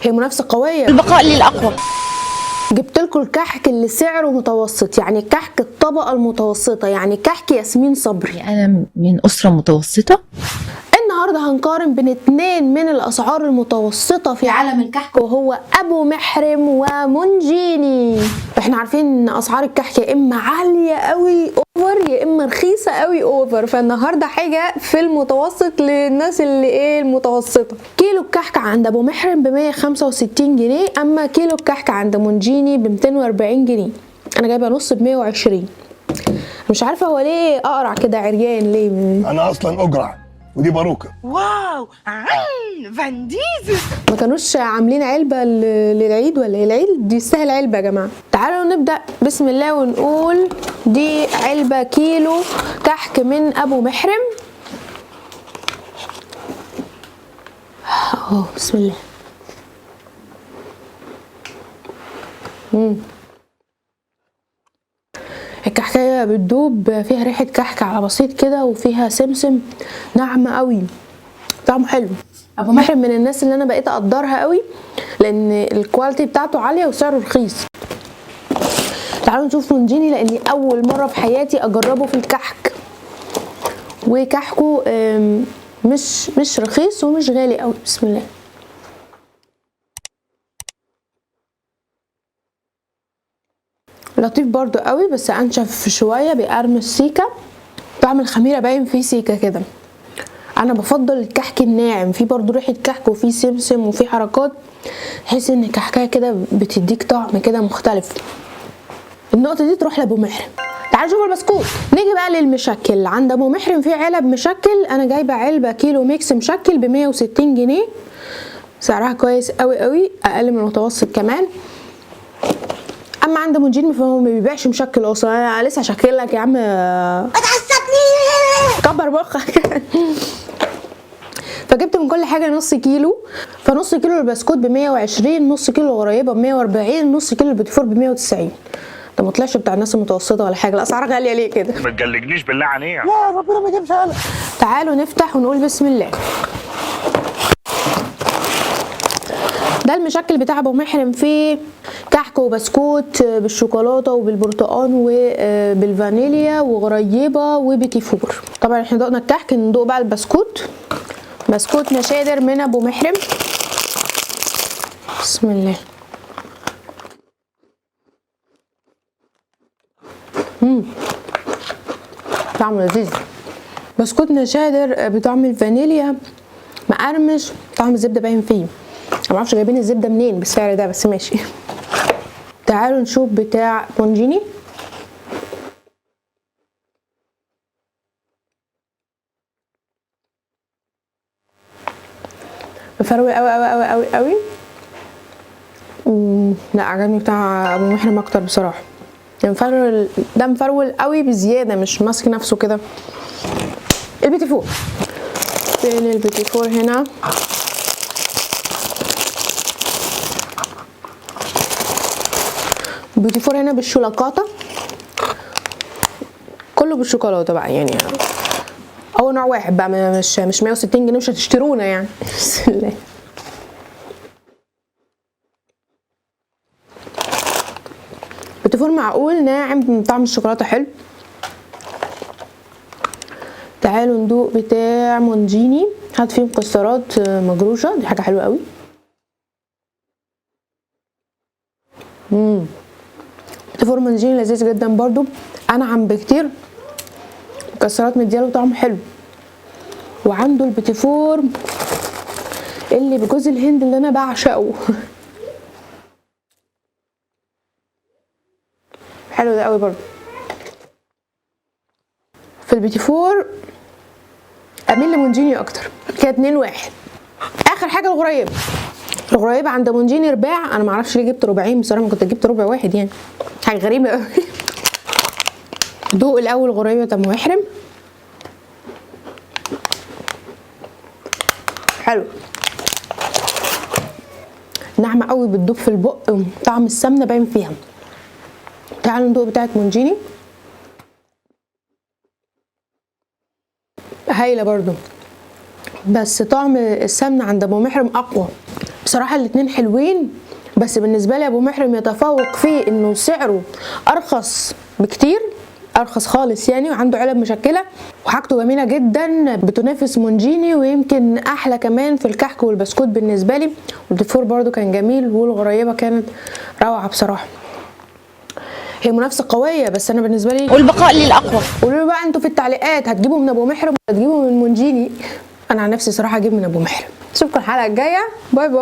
هي منافسه قويه، البقاء للأقوى. جبت لكم الكحك اللي سعره متوسط، يعني كحك الطبقه المتوسطه، يعني كحك ياسمين صبري. أنا من أسرة متوسطة. النهارده هنقارن بين اتنين من الاسعار المتوسطه في عالم الكحك، وهو ابو محرم ومونجيني. احنا عارفين ان اسعار الكحك يا اما عاليه قوي اوفر يا اما رخيصه قوي اوفر، فالنهارده حاجه في المتوسط للناس اللي المتوسطه. كيلو الكحك عند ابو محرم ب 165 جنيه، اما كيلو الكحك عند مونجيني ب 240 جنيه. انا جايبه نص ب 120. مش عارفه هو ليه اقرع كده عريان ليه. انا اصلا اقرع ودي باروكه. واو فان ديزل. ما كانوش عاملين علبه للعيد ولا ايه؟ العيد دي يستاهل علبه يا جماعه. تعالوا نبدا بسم الله ونقول دي علبه كيلو كحك من ابو محرم اهو. بسم الله. الكحكايه بتدوب، فيها ريحه كحك على بسيط كده وفيها سمسم ناعمه قوي، طعمه حلو. ابو محرم من الناس اللي انا بقيت اقدرها قوي لان الكواليتي بتاعته عاليه وسعره رخيص. تعالوا نشوف مونجيني لاني اول مره في حياتي اجربه في الكحك، وكحكه مش رخيص ومش غالي قوي. بسم الله. لطيف برضو قوي بس انشف شويه، بيقرمش سيكه، طعم الخميره باين فيه سيكه كده. انا بفضل الكحك الناعم، فيه برضو ريحه كحك وفيه سمسم وفيه حركات، تحس ان الكحكايه كده بتديك طعم كده مختلف. النقطه دي تروح لابو محرم. تعالوا نشوف البسكوت. نيجي بقى للمشكل. عند ابو محرم في علب مشكل، انا جايبه علبه كيلو ميكس مشكل ب 160 جنيه، سعرها كويس قوي قوي، اقل من المتوسط كمان. اما عند مونجيني فهو ما بيبيعش مشكل اصلا. انا لسه هشكل لك يا عم، ما تعصبنيش، كبر مخك. فجبت من كل حاجه نص كيلو، فنص كيلو البسكوت ب 120، نص كيلو الغريبه ب 140، نص كيلو البيتي ب 190. ده ما طلعش بتاع الناس المتوسطه ولا حاجه، الاسعار غاليه ليه كده؟ ما تجلجنيش بالله عليك. لا ربنا ما يجيبش قلق. تعالوا نفتح ونقول بسم الله. ده المشكل بتاع ابو محرم، فيه كحك وبسكوت بالشوكولاته وبالبرتقال وبالفانيليا وغريبه وبيتي فور. طبعا احنا دقنا الكحك، ندوق بقى البسكوت. بسكوت نشادر من ابو محرم. بسم الله. طعمه لذيذ. بسكوت نشادر بطعم الفانيليا، مقرمش، طعم الزبده باين فيه. انا معرفش جايبين الزبده منين بالسعر ده بس ماشي. تعالوا نشوف بتاع مونجيني. مفرول قوي قوي قوي قوي قوي. لا عجبني بتاع ابو محرم اكتر بصراحه. مفرول، ده مفرول قوي بزياده، مش ماسك نفسه كده. البيتي فور، فين البيتي فور هنا؟ البيتي فور هنا بالشوكولاته، كله بالشوكولاته بقى، يعني هو نوع واحد بقى، مش 160 جنيه، مش هتشترونا يعني. بسم الله. بيتي فور معقول ناعم، طعم الشوكولاته حلو. تعالوا ندوق بتاع مونجيني، حاط فيه مكسرات مجروشه، دي حاجه حلوه قوي. بيتي فور مونجيني لذيذ جدا برضو، انعم بكتير، مكسرات مدياله طعم حلو. وعنده البيتي فور اللي بجوز الهند اللي انا بعشقه. حلو ده قوي برضو. في البيتي فور اميل لمونجيني اكتر، كده 2-1. اخر حاجه الغريبه عند مونجيني رباع، انا معرفش ليه جبت ربعين بصراحه، ما كنت جبت ربع واحد يعني، حاجه غريبه قوي. دوق الاول غريبه ابو محرم. حلو، ناعمه قوي، بتدوب في البق، طعم السمنه باين فيها. تعالوا ندوق بتاعه مونجيني. هايله برضو، بس طعم السمنه عند ابو محرم اقوى. بصراحه الاتنين حلوين، بس بالنسبه لي ابو محرم يتفوق في انه سعره ارخص بكتير، ارخص خالص يعني، وعنده علب مشكله وحاجته جميله جدا بتنافس مونجيني، ويمكن احلى كمان في الكحك والبسكوت بالنسبه لي. والديفور برضو كان جميل، والغريبه كانت روعه بصراحه. هي منافسه قويه، بس انا بالنسبه لي والبقاء للأقوى. قولوا لي بقى انتوا في التعليقات هتجيبوا من ابو محرم ولا هتجيبوا من مونجيني؟ انا عن نفسي صراحه اجيب من ابو محرم. اشوفكم الحلقه الجايه، باي باي.